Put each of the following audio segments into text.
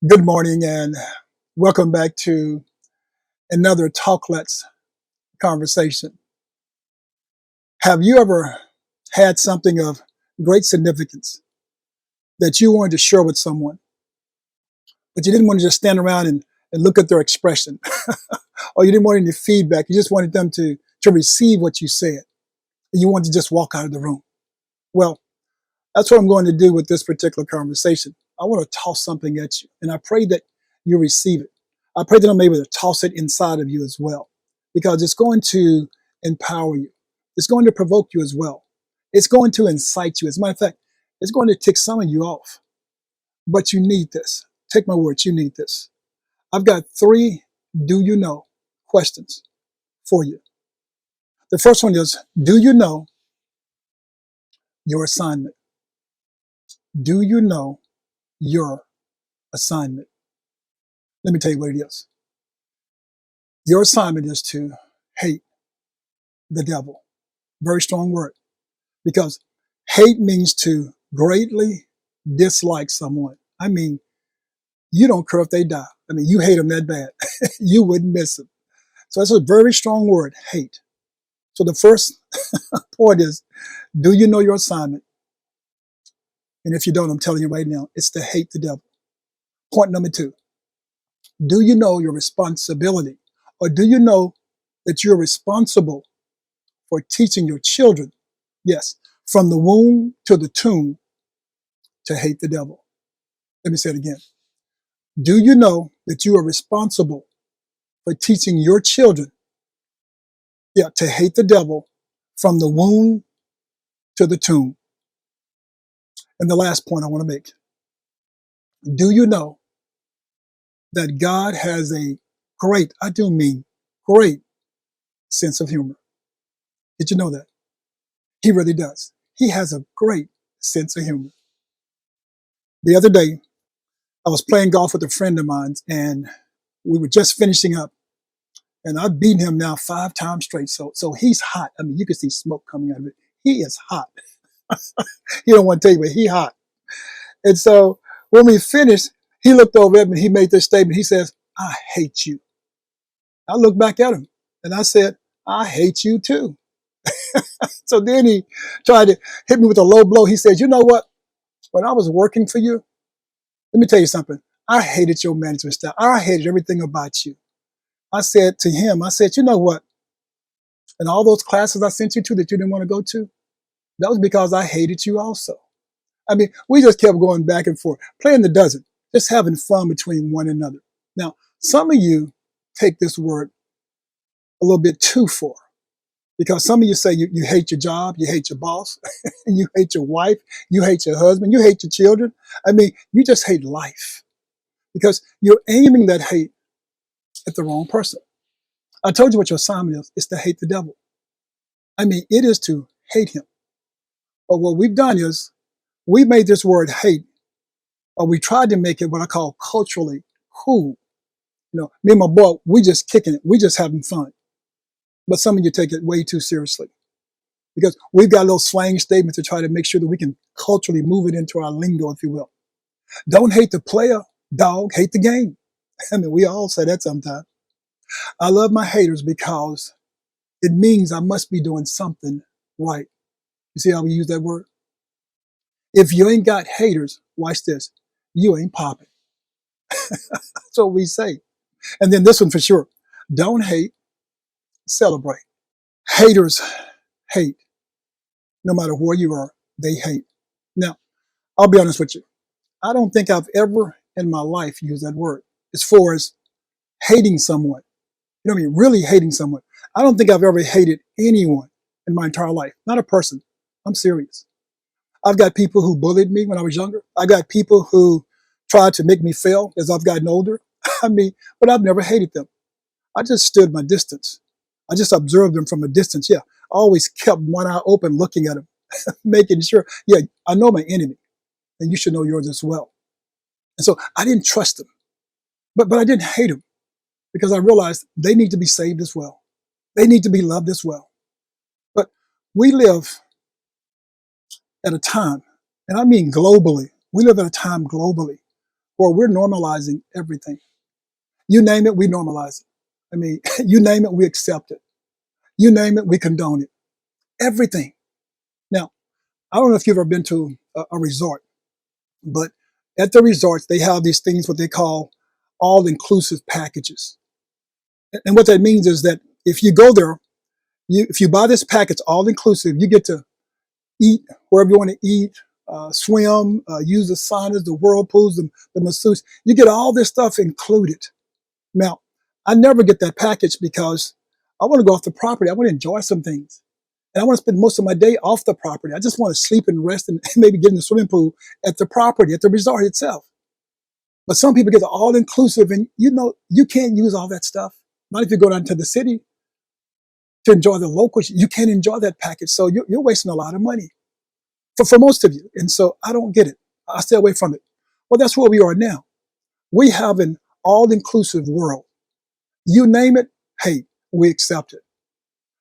Good morning and welcome back to another Talklets conversation. Have you ever had something of great significance that you wanted to share with someone, but you didn't want to just stand around and look at their expression, or you didn't want any feedback? You just wanted them to receive what you said, and you wanted to just walk out of the room. Well, that's what I'm going to do with this particular conversation. I want to toss something at you, and I pray that you receive it. I pray that I'm able to toss it inside of you as well, because it's going to empower you. It's going to provoke you as well. It's going to incite you. As a matter of fact, it's going to tick some of you off. But you need this. Take my word, you need this. I've got three do you know questions for you. The first one is, do you know your assignment? Do you know your assignment? Let me tell you what it is. Your assignment is to hate the devil. Very strong word, because hate means to greatly dislike someone. I mean, you don't care if they die. I mean, you hate them that bad. You wouldn't miss them. So it's a very strong word, hate. So the first point is, do you know your assignment? And if you don't, I'm telling you right now, it's to hate the devil. Point number two, do you know your responsibility? Or do you know that you're responsible for teaching your children, yes, from the womb to the tomb, to hate the devil? Let me say it again. Do you know that you are responsible for teaching your children, yeah, to hate the devil from the womb to the tomb? And the last point I want to make, do you know that God has a great, I do mean great, sense of humor? Did you know that? He really does. He has a great sense of humor. The other day, I was playing golf with a friend of mine, and we were just finishing up, and I've beaten him now 5 times straight. So he's hot. I mean, you can see smoke coming out of it. He is hot. He don't want to tell you, but he hot. And so when we finished, he looked over at me and he made this statement. He says, "I hate you." I looked back at him and I said, "I hate you too." So then he tried to hit me with a low blow. He said, "You know what? When I was working for you, let me tell you something. I hated your management style. I hated everything about you." I said to him, I said, "You know what? And all those classes I sent you to that you didn't want to go to, that was because I hated you also." I mean, we just kept going back and forth, playing the dozen, just having fun between one another. Now, some of you take this word a little bit too far, because some of you say you hate your job, you hate your boss, and you hate your wife, you hate your husband, you hate your children. I mean, you just hate life, because you're aiming that hate at the wrong person. I told you what your assignment is. It's to hate the devil. I mean, it is to hate him. But what we've done is we made this word hate, or we tried to make it what I call culturally cool. You know, me and my boy, we just kicking it. We just having fun. But some of you take it way too seriously, because we've got a little slang statement to try to make sure that we can culturally move it into our lingo, if you will. Don't hate the player, dog, hate the game. I mean, we all say that sometimes. I love my haters because it means I must be doing something right. You see how we use that word? If you ain't got haters, watch this, you ain't popping. That's what we say. And then this one for sure. Don't hate, celebrate. Haters hate. No matter where you are, they hate. Now, I'll be honest with you. I don't think I've ever in my life used that word as far as hating someone. You know what I mean? Really hating someone. I don't think I've ever hated anyone in my entire life. Not a person. I'm serious. I've got people who bullied me when I was younger. I got people who tried to make me fail as I've gotten older. I mean, but I've never hated them. I just stood my distance. I just observed them from a distance. Yeah, I always kept one eye open looking at them, making sure, yeah, I know my enemy, and you should know yours as well. And so I didn't trust them, but I didn't hate them, because I realized they need to be saved as well. They need to be loved as well. But we live at a time, and I mean globally, we live at a time globally Or we're normalizing everything. You name it, we normalize it. I mean, you name it, we accept it. You name it, we condone it. Everything. Now, I don't know if you've ever been to a resort, but at the resorts, they have these things, what they call all-inclusive packages. And what that means is that if you go there, if you buy this package, all-inclusive, you get to eat wherever you want to eat, swim, use the saunas, the whirlpools, the masseuse. You get all this stuff included. Now, I never get that package because I want to go off the property. I want to enjoy some things. And I want to spend most of my day off the property. I just want to sleep and rest and maybe get in the swimming pool at the property, at the resort itself. But some people get the all-inclusive, and you can't use all that stuff. Not if you go down to the city to enjoy the locals. You can't enjoy that package. So you're wasting a lot of money for most of you. And so I don't get it. I stay away from it. Well, that's where we are now. We have an all-inclusive world. You name it, hey, we accept it.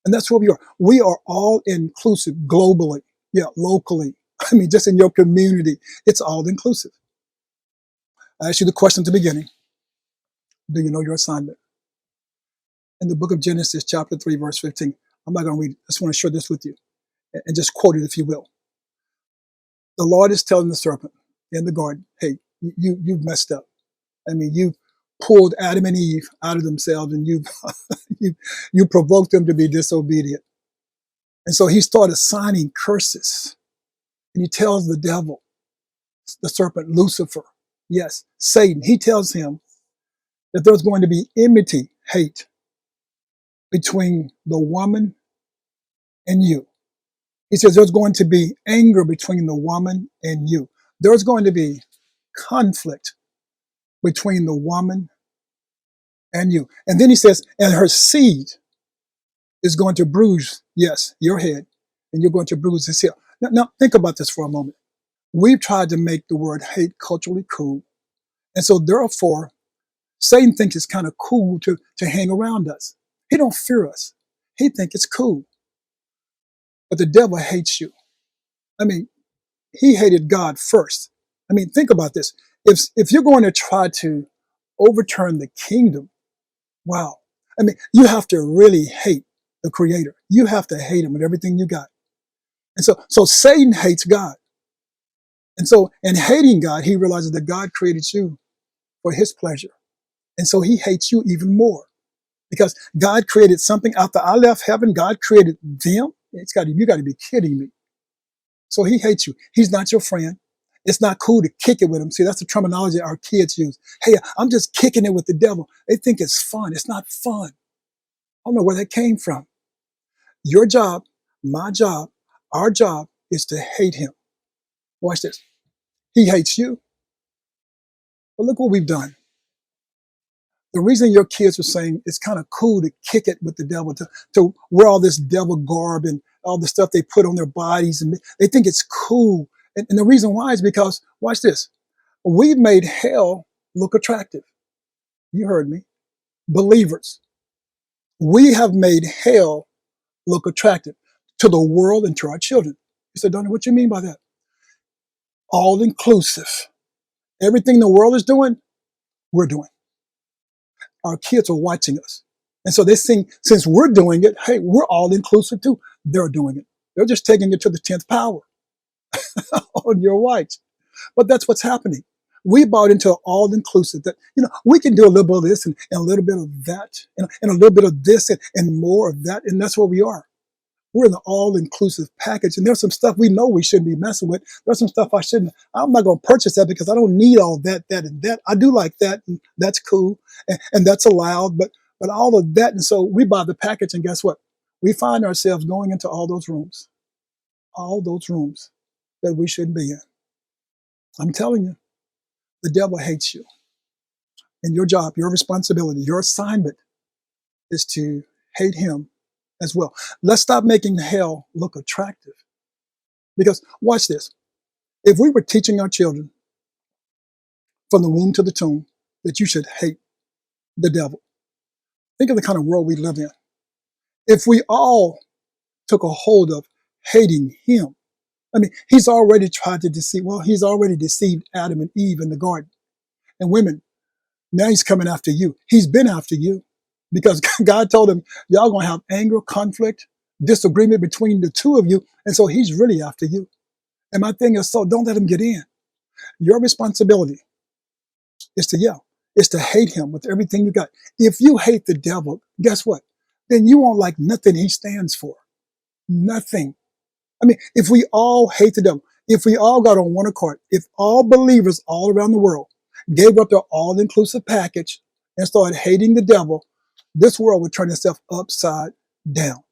And that's where we are. We are all inclusive globally, locally. I mean, just in your community, it's all inclusive. I asked you the question at the beginning. Do you know your assignment? In the book of Genesis, chapter 3, verse 15. I'm not going to read it. I just want to share this with you and just quote it, if you will. The Lord is telling the serpent in the garden, hey, you've messed up. I mean, you pulled Adam and Eve out of themselves, and you provoked them to be disobedient. And so he started assigning curses. And he tells the devil, the serpent, Lucifer, yes, Satan, he tells him that there's going to be enmity, hate, between the woman and you. He says there's going to be anger between the woman and you. There's going to be conflict between the woman and you. And then he says, and her seed is going to bruise, yes, your head, and you're going to bruise his heel. Now, think about this for a moment. We've tried to make the word hate culturally cool. And so therefore, Satan thinks it's kind of cool to hang around us. He don't fear us. He thinks it's cool. But the devil hates you. I mean, he hated God first. I mean, think about this. If you're going to try to overturn the kingdom, wow. I mean, you have to really hate the creator. You have to hate him with everything you got. And so Satan hates God. And so in hating God, he realizes that God created you for his pleasure. And so he hates you even more because God created something after I left heaven. God created them. You got to be kidding me. So he hates you. He's not your friend. It's not cool to kick it with him. See, that's the terminology our kids use. Hey, I'm just kicking it with the devil. They think it's fun. It's not fun. I don't know where that came from. Your job, my job, our job is to hate him. Watch this. He hates you. But look what we've done. The reason your kids are saying it's kind of cool to kick it with the devil, to wear all this devil garb and all the stuff they put on their bodies, and they think it's cool. And the reason why is because, watch this, we've made hell look attractive. You heard me. Believers. We have made hell look attractive to the world and to our children. You said, Donnie, what do you mean by that? All inclusive. Everything the world is doing, we're doing. Our kids are watching us. And so they think, since we're doing it, hey, we're all inclusive too. They're doing it. They're just taking it to the 10th power on your whites. But that's what's happening. We bought into all inclusive that, we can do a little bit of this and a little bit of that and a little bit of this and more of that. And that's what we are. We're in the all-inclusive package. And there's some stuff we know we shouldn't be messing with. There's some stuff I'm not going to purchase that because I don't need all that, and that. I do like that, and that's cool, and that's allowed, but all of that. And so we buy the package, and guess what? We find ourselves going into all those rooms that we shouldn't be in. I'm telling you, the devil hates you. And your job, your responsibility, your assignment is to hate him as well. Let's stop making hell look attractive. Because watch this. If we were teaching our children from the womb to the tomb that you should hate the devil, think of the kind of world we live in. If we all took a hold of hating him, I mean, he's already tried to deceive. Well, he's already deceived Adam and Eve in the garden. And women, now he's coming after you. He's been after you because God told him, y'all going to have anger, conflict, disagreement between the two of you. And so he's really after you. And my thing is, so don't let him get in. Your responsibility is to yell, is to hate him with everything you got. If you hate the devil, guess what? Then you won't like nothing he stands for. Nothing. I mean, if we all hate the devil, if we all got on one accord, if all believers all around the world gave up their all-inclusive package and started hating the devil, this world would turn itself upside down.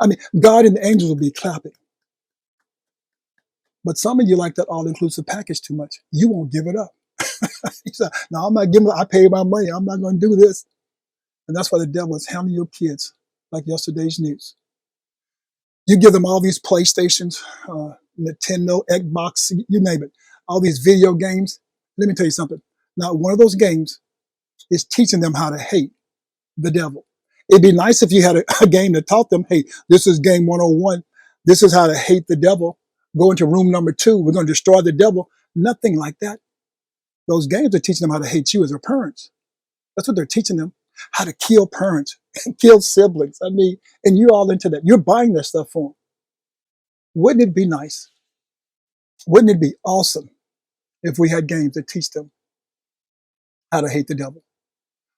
I mean, God and the angels would be clapping. But some of you like that all-inclusive package too much. You won't give it up. He said, no, I'm not giving it. I paid my money. I'm not going to do this. And that's why the devil is handling your kids like yesterday's news. You give them all these PlayStations, Nintendo, Xbox, you name it, all these video games. Let me tell you something. Not one of those games is teaching them how to hate the devil. It'd be nice if you had a game that taught them, hey, this is game 101. This is how to hate the devil. Go into room number 2. We're going to destroy the devil. Nothing like that. Those games are teaching them how to hate you as their parents. That's what they're teaching them, how to kill parents, kill siblings. I mean, and you're all into that. You're buying that stuff for them. Wouldn't it be nice? Wouldn't it be awesome if we had games that teach them how to hate the devil?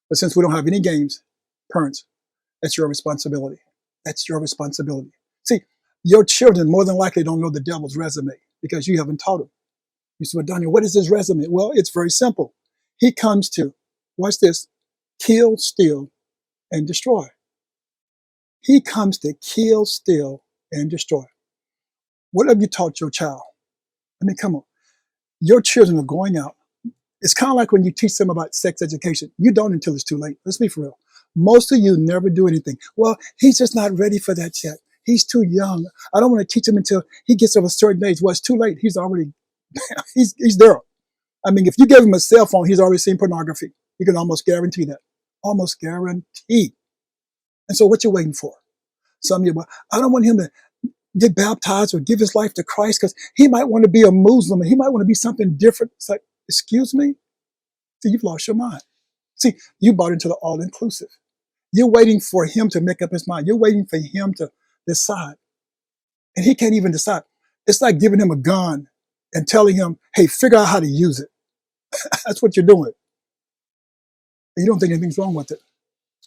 But since we don't have any games, parents, that's your responsibility. That's your responsibility. See, your children more than likely don't know the devil's resume because you haven't taught them. You say, well, Donnie, what is his resume? Well, it's very simple. He comes to, watch this, kill, steal, and destroy. He comes to kill, steal, and destroy. What have you taught your child? I mean, come on. Your children are going out. It's kind of like when you teach them about sex education. You don't until it's too late. Let's be for real. Most of you never do anything. Well, he's just not ready for that yet. He's too young. I don't want to teach him until he gets of a certain age. Well, it's too late. He's already, he's there. I mean, if you give him a cell phone, he's already seen pornography. You can almost guarantee that. Almost guarantee. And so what you waiting for? Some of you, well, I don't want him to get baptized or give his life to Christ because he might want to be a Muslim and he might want to be something different. It's like, excuse me? See, you've lost your mind. See, you bought into the all-inclusive. You're waiting for him to make up his mind. You're waiting for him to decide. And he can't even decide. It's like giving him a gun and telling him, hey, figure out how to use it. That's what you're doing. And you don't think anything's wrong with it.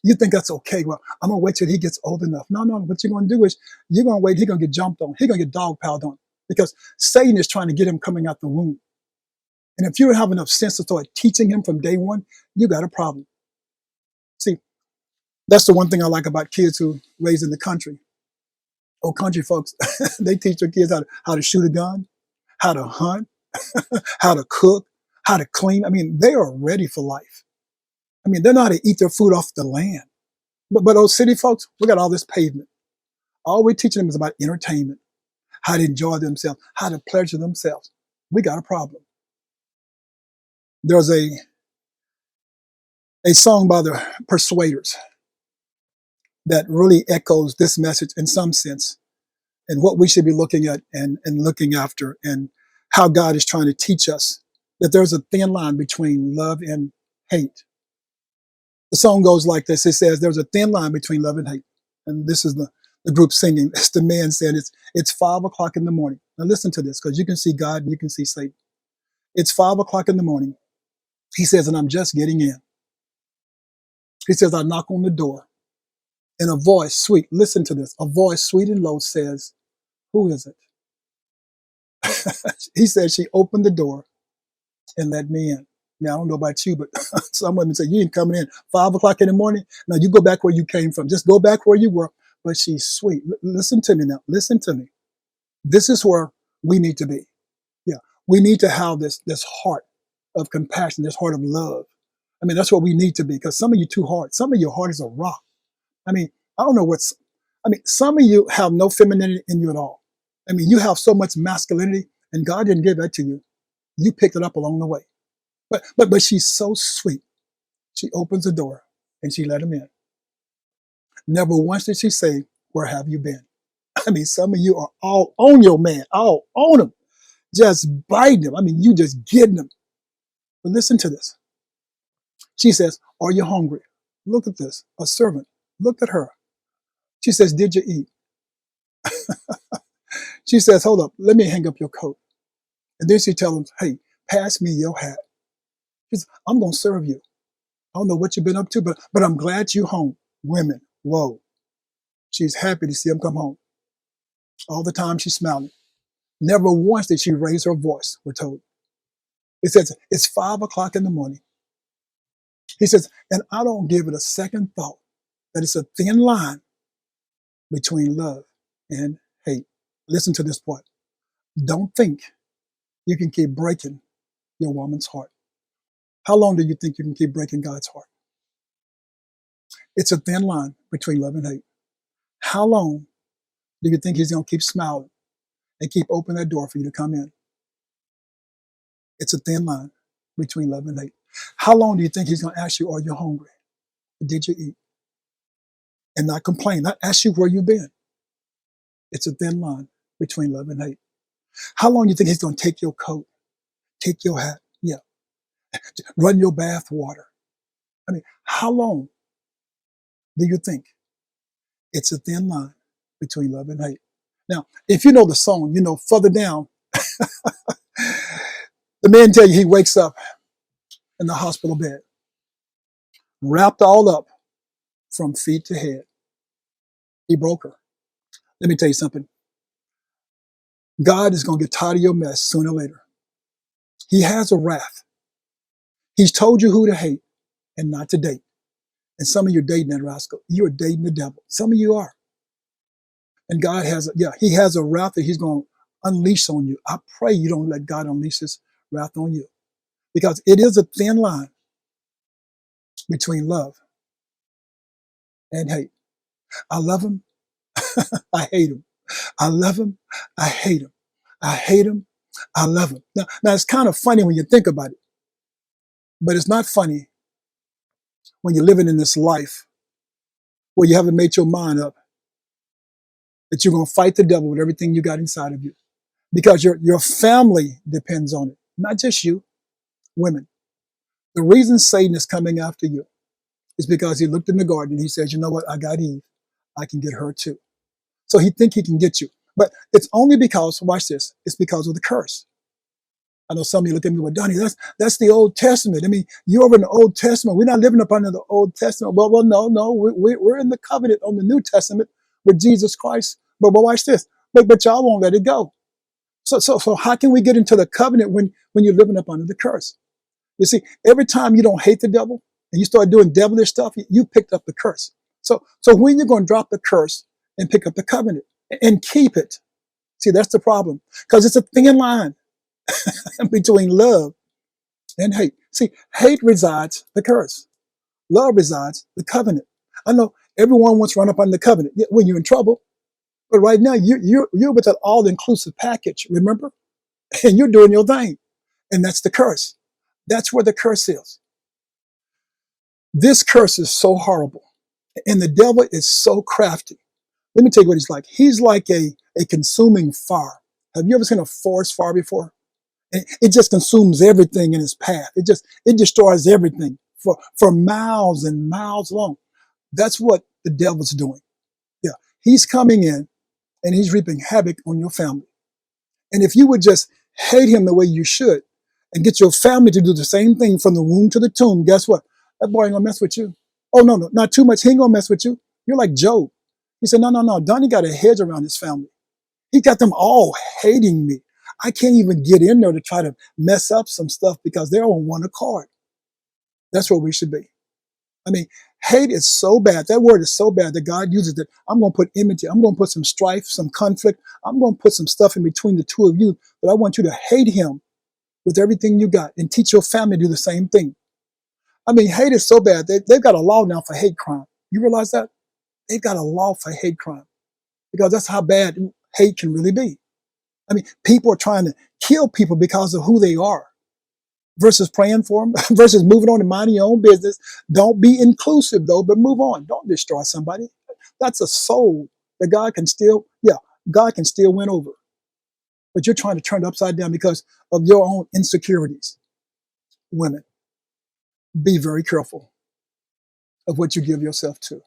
You think that's okay. Well, I'm going to wait till he gets old enough. No. What you're going to do is you're going to wait. He's going to get jumped on. He's going to get dogpiled on because Satan is trying to get him coming out the womb. And if you don't have enough sense to start teaching him from day one, you got a problem. See, that's the one thing I like about kids who raised in the country. Oh, country folks, they teach their kids how to shoot a gun, how to hunt, how to cook, how to clean. I mean, they are ready for life. I mean, they know how to eat their food off the land. But those city folks, we got all this pavement. All we're teaching them is about entertainment, how to enjoy themselves, how to pleasure themselves. We got a problem. There's a song by the Persuaders that really echoes this message in some sense and what we should be looking at and looking after and how God is trying to teach us that there's a thin line between love and hate. The song goes like this. It says, there's a thin line between love and hate. And this is the group singing. It's the man saying it's 5 o'clock in the morning. Now listen to this because you can see God and you can see Satan. It's 5 o'clock in the morning. He says, and I'm just getting in. He says, I knock on the door. And a voice sweet, listen to this, a voice sweet and low says, who is it? He said she opened the door and let me in. Now, I don't know about you, but some women say, you ain't coming in 5 o'clock in the morning. No, you go back where you came from. Just go back where you were. But she's sweet. Listen to me now. Listen to me. This is where we need to be. Yeah. We need to have this heart of compassion, this heart of love. I mean, that's what we need to be because some of you too hard. Some of your heart is a rock. I mean, I don't know some of you have no femininity in you at all. I mean, you have so much masculinity and God didn't give that to you. You picked it up along the way. But she's so sweet. She opens the door and she let him in. Never once did she say, where have you been? I mean, some of you are all on your man, all on him, just biting him. I mean, you just getting him. But listen to this. She says, are you hungry? Look at this. A servant looked at her. She says, did you eat? She says, hold up, let me hang up your coat. And then she tells him, hey, pass me your hat. She says, I'm going to serve you. I don't know what you've been up to, but I'm glad you're home. Women, whoa. She's happy to see him come home. All the time she's smiling. Never once did she raise her voice, we're told. It says, it's 5 o'clock in the morning. He says, and I don't give it a second thought that it's a thin line between love and hate. Listen to this part. Don't think you can keep breaking your woman's heart. How long do you think you can keep breaking God's heart? It's a thin line between love and hate. How long do you think he's going to keep smiling and keep opening that door for you to come in? It's a thin line between love and hate. How long do you think he's going to ask you, are you hungry? Did you eat? And not complain, not ask you where you've been. It's a thin line between love and hate. How long do you think he's going to take your coat, take your hat, yeah, run your bath water? I mean, how long do you think? It's a thin line between love and hate. Now, if you know the song, you know further down, the man tell you he wakes up in the hospital bed, wrapped all up from feet to head. He broke her. Let me tell you something. God is going to get tired of your mess sooner or later. He has a wrath. He's told you who to hate and not to date. And some of you are dating that rascal. You are dating the devil. Some of you are. And God has, he has a wrath that he's going to unleash on you. I pray you don't let God unleash his wrath on you. Because it is a thin line between love and hate. I love him. I hate him. I love him. I hate him. I hate him. I love him. Now it's kind of funny when you think about it. But it's not funny when you're living in this life where you haven't made your mind up that you're going to fight the devil with everything you got inside of you. Because your family depends on it. Not just you, women. The reason Satan is coming after you is because he looked in the garden and he says, you know what, I got Eve. I can get her too. So he think he can get you. But it's only because, watch this, it's because of the curse. I know some of you look at me, well, Donnie, that's the Old Testament. I mean, you're over in the Old Testament. We're not living up under the Old Testament. Well, no, we're in the covenant on the New Testament with Jesus Christ. But watch this. But y'all won't let it go. So how can we get into the covenant when you're living up under the curse? You see, every time you don't hate the devil and you start doing devilish stuff, you picked up the curse. So when you're going to drop the curse and pick up the covenant and keep it, see, that's the problem. Because it's a thin line between love and hate. See, hate resides the curse. Love resides the covenant. I know everyone wants to run up on the covenant when you're in trouble, but right now you're with an all-inclusive package, remember? And you're doing your thing. And that's the curse. That's where the curse is. This curse is so horrible. And the devil is so crafty. Let me tell you what he's like. He's like a consuming fire. Have you ever seen a forest fire before? It just consumes everything in its path. It destroys everything for miles and miles long. That's what the devil's doing. Yeah. He's coming in and he's reaping havoc on your family. And if you would just hate him the way you should and get your family to do the same thing from the womb to the tomb, guess what? That boy ain't gonna mess with you. Oh, no, not too much. He ain't gonna mess with you. You're like Job. He said, no. Donnie got a hedge around his family. He got them all hating me. I can't even get in there to try to mess up some stuff because they're on one accord. That's where we should be. I mean, hate is so bad. That word is so bad that God uses it. I'm going to put enmity. I'm going to put some strife, some conflict. I'm going to put some stuff in between the two of you. But I want you to hate him with everything you got and teach your family to do the same thing. I mean, hate is so bad. They've got a law now for hate crime. You realize that? They've got a law for hate crime because that's how bad hate can really be. I mean, people are trying to kill people because of who they are versus praying for them, versus moving on and minding your own business. Don't be inclusive, though, but move on. Don't destroy somebody. That's a soul that God can still win over. But you're trying to turn it upside down because of your own insecurities. Women, Be very careful of what you give yourself to.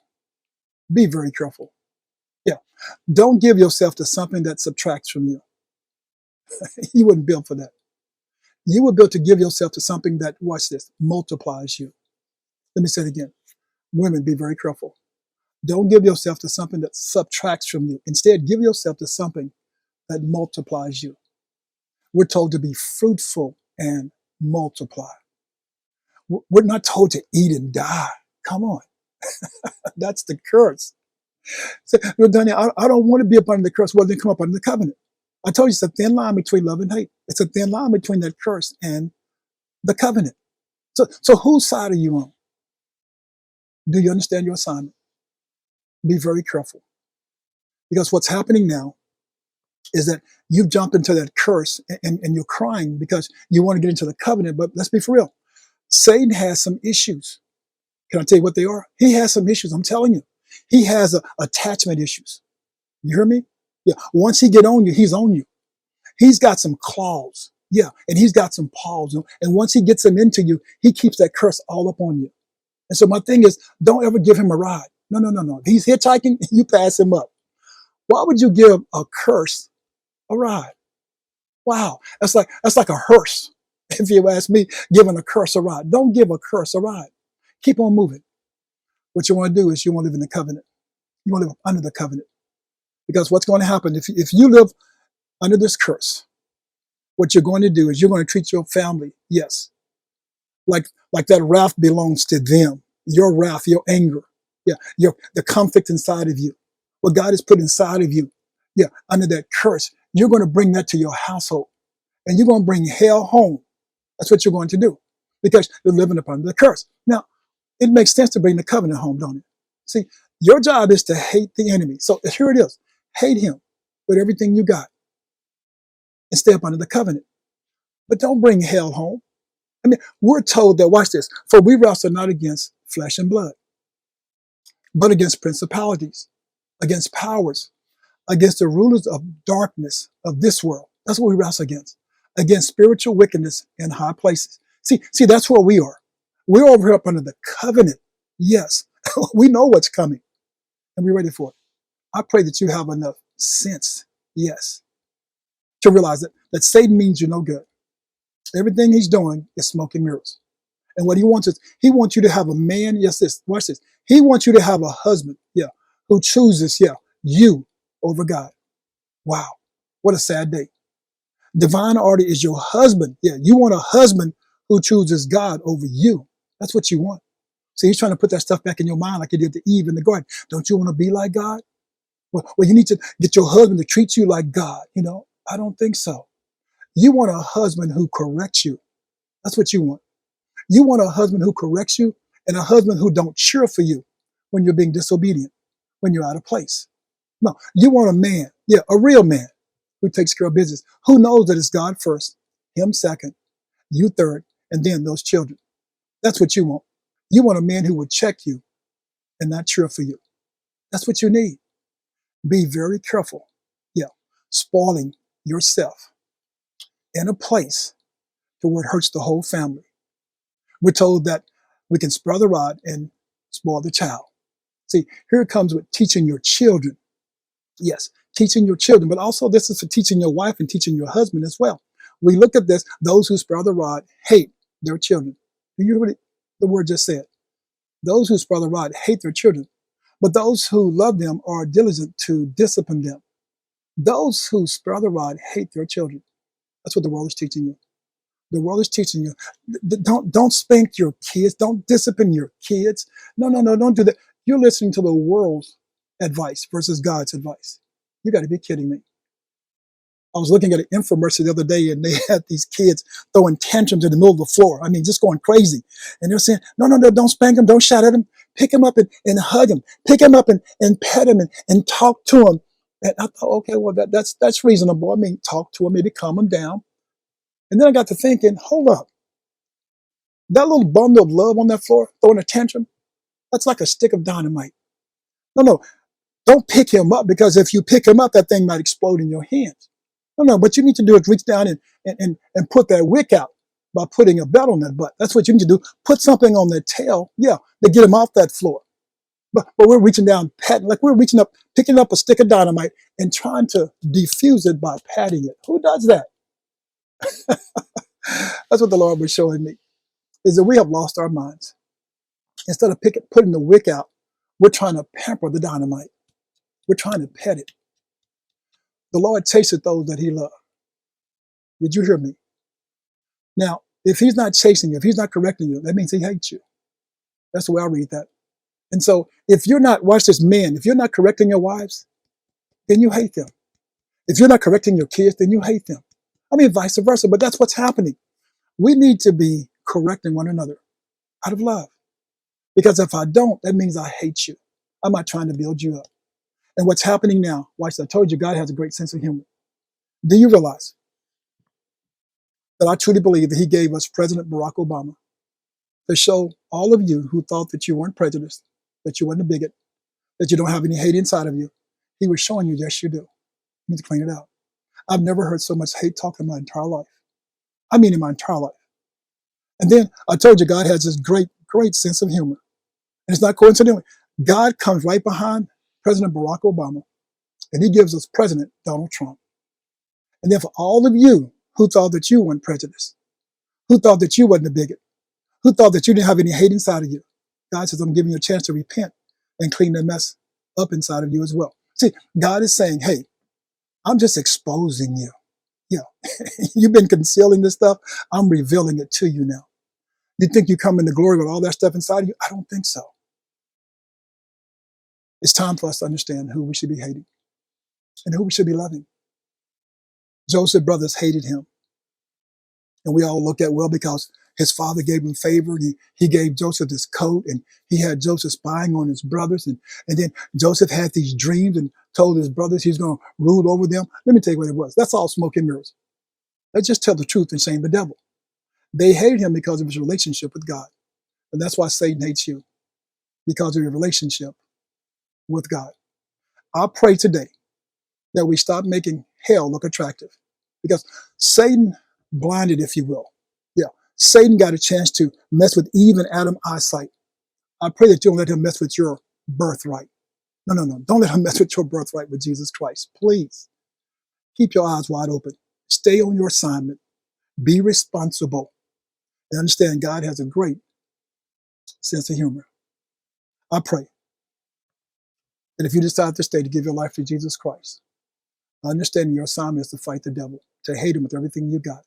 Be very careful. Yeah. Don't give yourself to something that subtracts from you. You wouldn't build for that. You were built to give yourself to something that, watch this, multiplies you. Let me say it again. Women, be very careful. Don't give yourself to something that subtracts from you. Instead, give yourself to something that multiplies you. We're told to be fruitful and multiply. We're not told to eat and die. Come on. That's the curse. Say, well, Donnie, I don't want to be up under the curse. Well, then come up under the covenant. I told you it's a thin line between love and hate. It's a thin line between that curse and the covenant. So whose side are you on? Do you understand your assignment? Be very careful. Because what's happening now is that you've jumped into that curse and you're crying because you want to get into the covenant. But let's be for real. Satan has some issues. Can I tell you what they are? He has some issues. I'm telling you. He has attachment issues. You hear me? Yeah. Once he get on you, he's on you. He's got some claws. Yeah. And he's got some paws. And once he gets them into you, he keeps that curse all up on you. And so my thing is, don't ever give him a ride. No. If he's hitchhiking, you pass him up. Why would you give a curse a ride? Wow. That's like a hearse. If you ask me, giving a curse a ride. Don't give a curse a ride. Keep on moving. What you want to do is you want to live in the covenant. You want to live under the covenant. Because what's going to happen if you live under this curse, what you're going to do is you're going to treat your family, yes, like that wrath belongs to them. Your wrath, your anger, yeah, the conflict inside of you, what God has put inside of you, yeah, under that curse, you're going to bring that to your household, and you're going to bring hell home. That's what you're going to do because you're living upon the curse. Now, it makes sense to bring the covenant home, don't it? See, your job is to hate the enemy. So here it is. Hate him with everything you got and stay up under the covenant. But don't bring hell home. I mean, we're told that, watch this, for we wrestle not against flesh and blood, but against principalities, against powers, against the rulers of darkness of this world. That's what we wrestle against spiritual wickedness in high places. See, that's where we are. We're over here up under the covenant. Yes, we know what's coming, and we're ready for it. I pray that you have enough sense, yes, to realize that Satan means you no good. Everything he's doing is smoke and mirrors. And what he wants is, he wants you to have a man, yes, watch this. He wants you to have a husband, yeah, who chooses, yeah, you over God. Wow, what a sad day. Divine order is your husband. Yeah, you want a husband who chooses God over you. That's what you want. So he's trying to put that stuff back in your mind like he did to Eve in the garden. Don't you want to be like God? Well, you need to get your husband to treat you like God. I don't think so. You want a husband who corrects you. That's what you want. You want a husband who corrects you and a husband who don't cheer for you when you're being disobedient, when you're out of place. No, you want a man, yeah, a real man who takes care of business, who knows that it's God first, him second, you third, and then those children. That's what you want. You want a man who will check you and not cheer for you. That's what you need. Be very careful, yeah, spoiling yourself in a place to where it hurts the whole family. We're told that we can spare the rod and spoil the child. See, here it comes with teaching your children. Yes, teaching your children, but also this is for teaching your wife and teaching your husband as well. We look at this, those who spare the rod hate their children. Do you hear what the word just said? Those who spare the rod hate their children, but those who love them are diligent to discipline them. Those who spare the rod hate their children. That's what the world is teaching you. The world is teaching you. Don't spank your kids. Don't discipline your kids. No, don't do that. You're listening to the world's advice versus God's advice. You got to be kidding me. I was looking at an infomercial the other day and they had these kids throwing tantrums in the middle of the floor. I mean, just going crazy. And they're saying, no, don't spank them. Don't shout at them. Pick them up and hug them. Pick them up and pet them and talk to them. And I thought, okay, well, that's reasonable. I mean, talk to them, maybe calm them down. And then I got to thinking, hold up. That little bundle of love on that floor, throwing a tantrum, that's like a stick of dynamite. No, don't pick him up, because if you pick him up, that thing might explode in your hands. No, what you need to do is reach down and put that wick out by putting a belt on that butt. That's what you need to do. Put something on their tail, yeah, to get them off that floor. But we're reaching down, patting, like we're reaching up, picking up a stick of dynamite and trying to defuse it by patting it. Who does that? That's what the Lord was showing me, is that we have lost our minds. Instead of putting the wick out, we're trying to pamper the dynamite. We're trying to pet it. The Lord chaseth those that he loves. Did you hear me? Now, if he's not chasing you, if he's not correcting you, that means he hates you. That's the way I read that. And so if you're not, watch this, men, if you're not correcting your wives, then you hate them. If you're not correcting your kids, then you hate them. I mean, vice versa, but that's what's happening. We need to be correcting one another out of love. Because if I don't, that means I hate you. I'm not trying to build you up. And what's happening now, watch, I told you God has a great sense of humor. Do you realize that I truly believe that he gave us President Barack Obama to show all of you who thought that you weren't prejudiced, that you weren't a bigot, that you don't have any hate inside of you. He was showing you, yes, you do. You need to clean it out. I've never heard so much hate talk in my entire life. I mean, in my entire life. And then I told you God has this great, great sense of humor. And it's not coincidental. God comes right behind President Barack Obama, and he gives us President Donald Trump. And then for all of you who thought that you weren't prejudiced, who thought that you wasn't a bigot, who thought that you didn't have any hate inside of you, God says, I'm giving you a chance to repent and clean that mess up inside of you as well. See, God is saying, hey, I'm just exposing you. Yeah, you've been concealing this stuff. I'm revealing it to you now. You think you come into glory with all that stuff inside of you? I don't think so. It's time for us to understand who we should be hating and who we should be loving. Joseph's brothers hated him. And we all look at, well, because his father gave him favor, and he gave Joseph this coat, and he had Joseph spying on his brothers. And then Joseph had these dreams and told his brothers he's going to rule over them. Let me tell you what it was. That's all smoke and mirrors. Let's just tell the truth and shame the devil. They hated him because of his relationship with God. And that's why Satan hates you, because of your relationship with God. I pray today that we stop making hell look attractive, because Satan blinded, if you will. Yeah, Satan got a chance to mess with Eve and Adam's eyesight. I pray that you don't let him mess with your birthright. No. Don't let him mess with your birthright with Jesus Christ. Please keep your eyes wide open. Stay on your assignment. Be responsible. And understand God has a great sense of humor. I pray that if you decide this day to give your life to Jesus Christ, understanding your assignment is to fight the devil, to hate him with everything you got,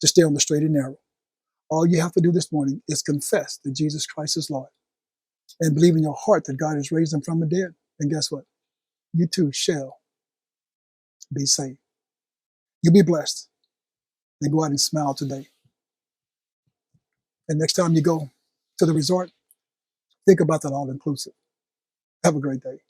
to stay on the straight and narrow. All you have to do this morning is confess that Jesus Christ is Lord and believe in your heart that God has raised him from the dead. And guess what? You too shall be saved. You be blessed and go out and smile today. And next time you go to the resort, think about that all-inclusive. Have a great day.